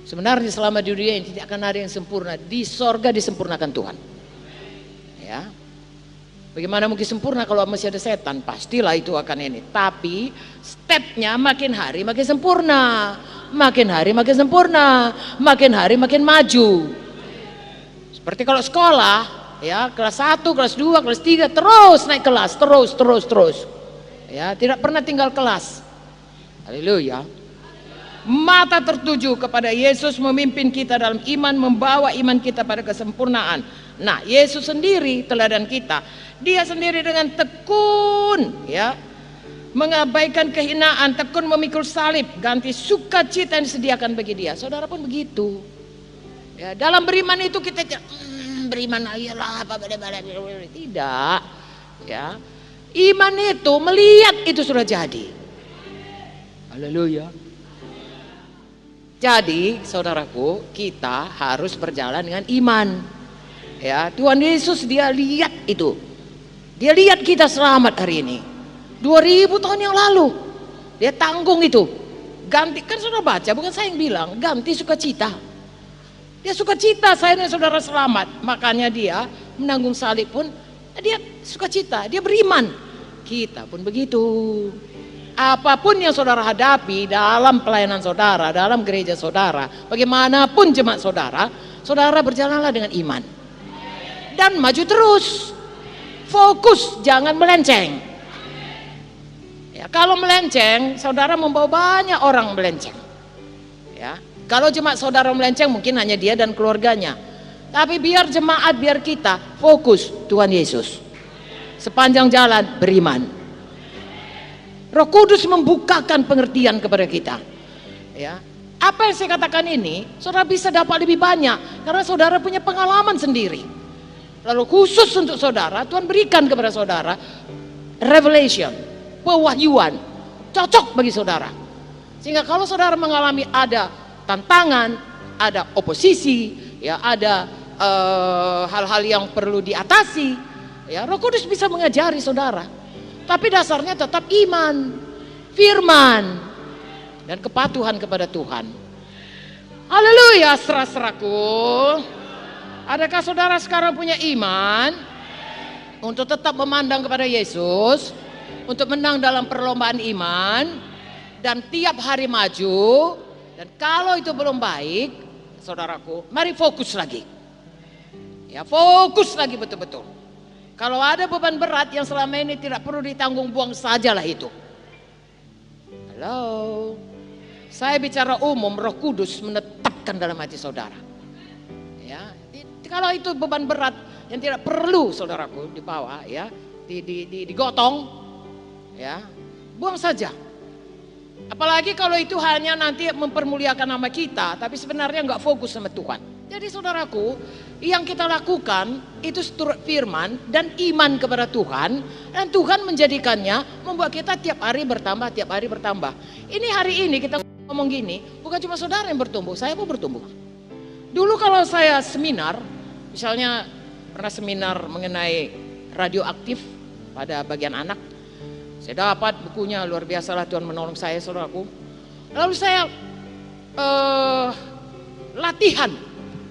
Sebenarnya selama di dunia ini tidak akan ada yang sempurna. Di sorga disempurnakan Tuhan. Ya. Bagaimana mungkin sempurna kalau masih ada setan? Pastilah itu akan ini. Tapi stepnya makin hari makin sempurna, makin hari makin sempurna, makin hari makin maju. Seperti kalau sekolah, ya kelas 1, kelas 2, kelas 3 terus naik kelas, terus. Ya, tidak pernah tinggal kelas. Haleluya. Mata tertuju kepada Yesus memimpin kita dalam iman, membawa iman kita pada kesempurnaan. Nah, Yesus sendiri teladan kita. Dia sendiri dengan tekun, ya, mengabaikan kehinaan, tekun memikul salib, ganti sukacita yang disediakan bagi dia. Saudara pun begitu. Ya, dalam beriman itu kita beriman ayolah apa tidak. Ya, iman itu melihat itu sudah jadi. Haleluya. Jadi saudaraku, kita harus berjalan dengan iman. Ya, Tuhan Yesus dia lihat itu. Dia lihat kita selamat hari ini. 2000 tahun yang lalu dia tanggung itu. Ganti, kan saudara baca, bukan saya yang bilang, ganti sukacita. Dia sukacita saya dan saudara selamat. Makanya dia menanggung salib pun dia sukacita, dia beriman. Kita pun begitu. Apapun yang saudara hadapi dalam pelayanan saudara, dalam gereja saudara, bagaimanapun jemaat saudara, saudara berjalanlah dengan iman. Dan maju terus. Fokus, jangan melenceng. Ya, kalau melenceng, saudara membawa banyak orang melenceng. Ya, kalau jemaat saudara melenceng mungkin hanya dia dan keluarganya. Tapi biar jemaat, biar kita fokus Tuhan Yesus. Sepanjang jalan beriman. Roh Kudus membukakan pengertian kepada kita. Ya, apa yang saya katakan ini, saudara bisa dapat lebih banyak karena saudara punya pengalaman sendiri. Lalu khusus untuk saudara, Tuhan berikan kepada saudara revelation, pewahyuan, cocok bagi saudara. Sehingga kalau saudara mengalami ada tantangan, ada oposisi, ya ada hal-hal yang perlu diatasi, ya Roh Kudus bisa mengajari saudara. Tapi dasarnya tetap iman, firman, dan kepatuhan kepada Tuhan. Haleluya, saudaraku. Adakah saudara sekarang punya iman untuk tetap memandang kepada Yesus, untuk menang dalam perlombaan iman, dan tiap hari maju? Dan kalau itu belum baik, saudaraku, mari fokus lagi. Ya, fokus lagi betul-betul. Kalau ada beban berat yang selama ini tidak perlu ditanggung, buang sajalah itu. Halo, saya bicara umum, Roh Kudus menetapkan dalam hati saudara. Ya, kalau itu beban berat yang tidak perlu saudaraku dibawa, ya, digotong, ya, buang saja. Apalagi kalau itu hanya nanti mempermuliakan nama kita, tapi sebenarnya nggak fokus sama Tuhan. Jadi saudaraku, yang kita lakukan itu seturut firman dan iman kepada Tuhan, dan Tuhan menjadikannya membuat kita tiap hari bertambah, tiap hari bertambah. Ini hari ini kita ngomong gini, bukan cuma saudara yang bertumbuh, saya pun bertumbuh. Dulu kalau saya seminar, misalnya pernah seminar mengenai radioaktif pada bagian anak, saya dapat bukunya, luar biasa lah Tuhan menolong saya saudaraku. Lalu saya latihan.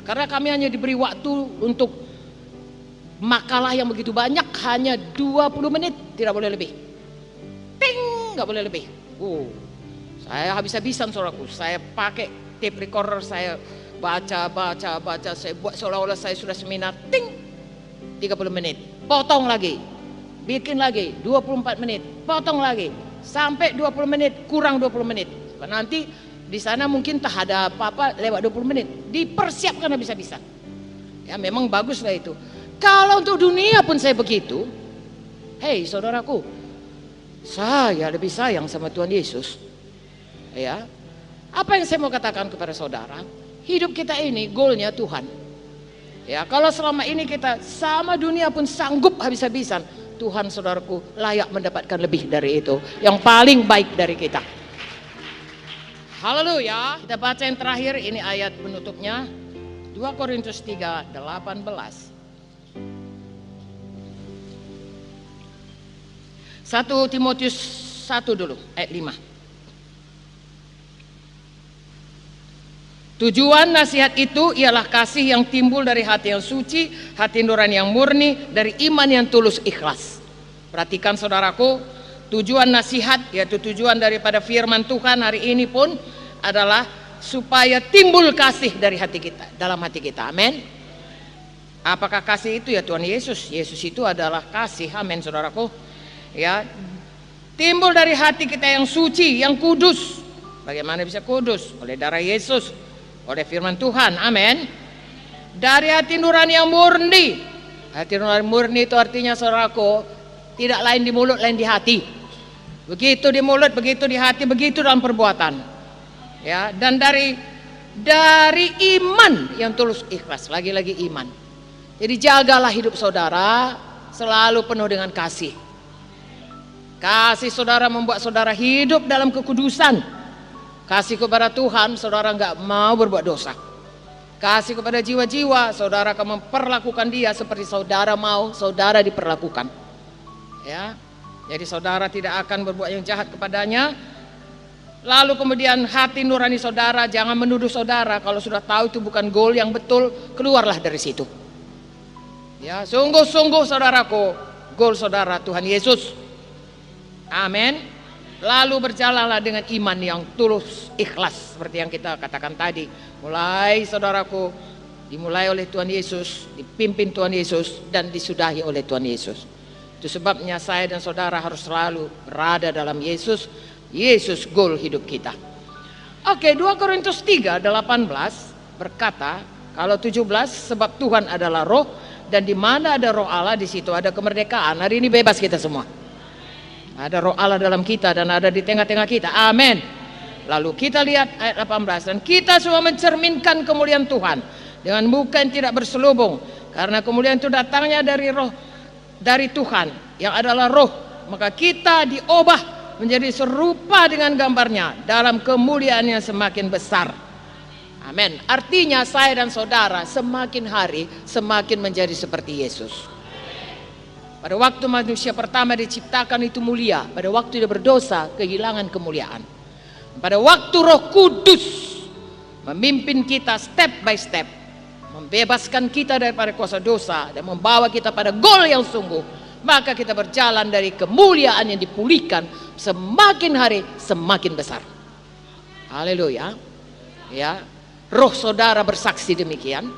Karena kami hanya diberi waktu untuk makalah yang begitu banyak, hanya 20 menit, tidak boleh lebih. Ting, nggak boleh lebih. Saya habis-habisan saudaraku. Saya pakai tape recorder, saya baca, saya buat seolah-olah saya sudah seminar. Ting, 30 menit, potong lagi, bikin lagi, 24 menit, potong lagi, sampai 20 menit, kurang 20 menit. Nanti di sana mungkin tak ada apa-apa lewat 20 menit. Dipersiapkan habis-habisan. Ya memang baguslah itu. Kalau untuk dunia pun saya begitu. Hei saudaraku, saya lebih sayang sama Tuhan Yesus. Ya, apa yang saya mau katakan kepada saudara? Hidup kita ini goalnya Tuhan. Ya, kalau selama ini kita sama dunia pun sanggup habis-habisan, Tuhan saudaraku layak mendapatkan lebih dari itu. Yang paling baik dari kita. Haleluya. Kita baca yang terakhir, ini ayat penutupnya. 2 Korintus 3:18. 1 Timotius 1 dulu, ayat 5. Tujuan nasihat itu ialah kasih yang timbul dari hati yang suci, hati nurani yang murni, dari iman yang tulus ikhlas. Perhatikan saudaraku, tujuan nasihat yaitu tujuan daripada firman Tuhan hari ini pun adalah supaya timbul kasih dari hati kita, dalam hati kita. Amin. Apakah kasih itu? Ya Tuhan Yesus. Yesus itu adalah kasih. Amin saudaraku. Ya, timbul dari hati kita yang suci, yang kudus. Bagaimana bisa kudus? Oleh darah Yesus, oleh firman Tuhan. Amin. Dari hati nurani yang murni. Hati nurani murni itu artinya saudaraku, tidak lain di mulut, lain di hati. Begitu di mulut, begitu di hati, begitu dalam perbuatan. Ya, dan dari iman yang tulus ikhlas. Lagi-lagi iman. Jadi jagalah hidup saudara selalu penuh dengan kasih. Kasih saudara membuat saudara hidup dalam kekudusan. Kasih kepada Tuhan, saudara nggak mau berbuat dosa. Kasih kepada jiwa-jiwa, saudara akan memperlakukan dia seperti saudara mau saudara diperlakukan. Ya, jadi saudara tidak akan berbuat yang jahat kepadanya. Lalu kemudian hati nurani saudara, jangan menuduh saudara kalau sudah tahu itu bukan goal yang betul, keluarlah dari situ. Ya, sungguh-sungguh saudaraku, goal saudara Tuhan Yesus. Amin. Lalu berjalanlah dengan iman yang tulus, ikhlas seperti yang kita katakan tadi. Mulai saudaraku, dimulai oleh Tuhan Yesus, dipimpin Tuhan Yesus, dan disudahi oleh Tuhan Yesus. Itu sebabnya saya dan saudara harus selalu berada dalam Yesus. Yesus goal hidup kita. Oke, 2 Korintus 3:18 berkata, kalau 17, sebab Tuhan adalah roh, dan di mana ada roh Allah di situ ada kemerdekaan. Hari ini bebas kita semua. Ada roh Allah dalam kita dan ada di tengah-tengah kita. Amin. Lalu kita lihat ayat 18. Dan kita semua mencerminkan kemuliaan Tuhan dengan muka yang tidak berselubung. Karena kemuliaan itu datangnya dari roh, dari Tuhan yang adalah roh. Maka kita diubah menjadi serupa dengan gambarnya dalam kemuliaan yang semakin besar. Amin. Artinya saya dan saudara semakin hari semakin menjadi seperti Yesus. Pada waktu manusia pertama diciptakan itu mulia. Pada waktu dia berdosa kehilangan kemuliaan. Pada waktu Roh Kudus memimpin kita step by step, membebaskan kita daripada kuasa dosa dan membawa kita pada goal yang sungguh, maka kita berjalan dari kemuliaan yang dipulihkan semakin hari semakin besar. Haleluya. Ya, roh saudara bersaksi demikian.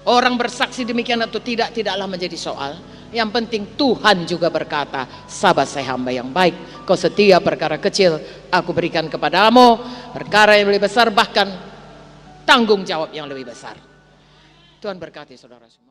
Orang bersaksi demikian atau tidak, tidaklah menjadi soal. Yang penting Tuhan juga berkata, sabar saya hamba yang baik, kau setia perkara kecil, aku berikan kepadamu perkara yang lebih besar, bahkan tanggung jawab yang lebih besar. Tuhan berkati saudara semua.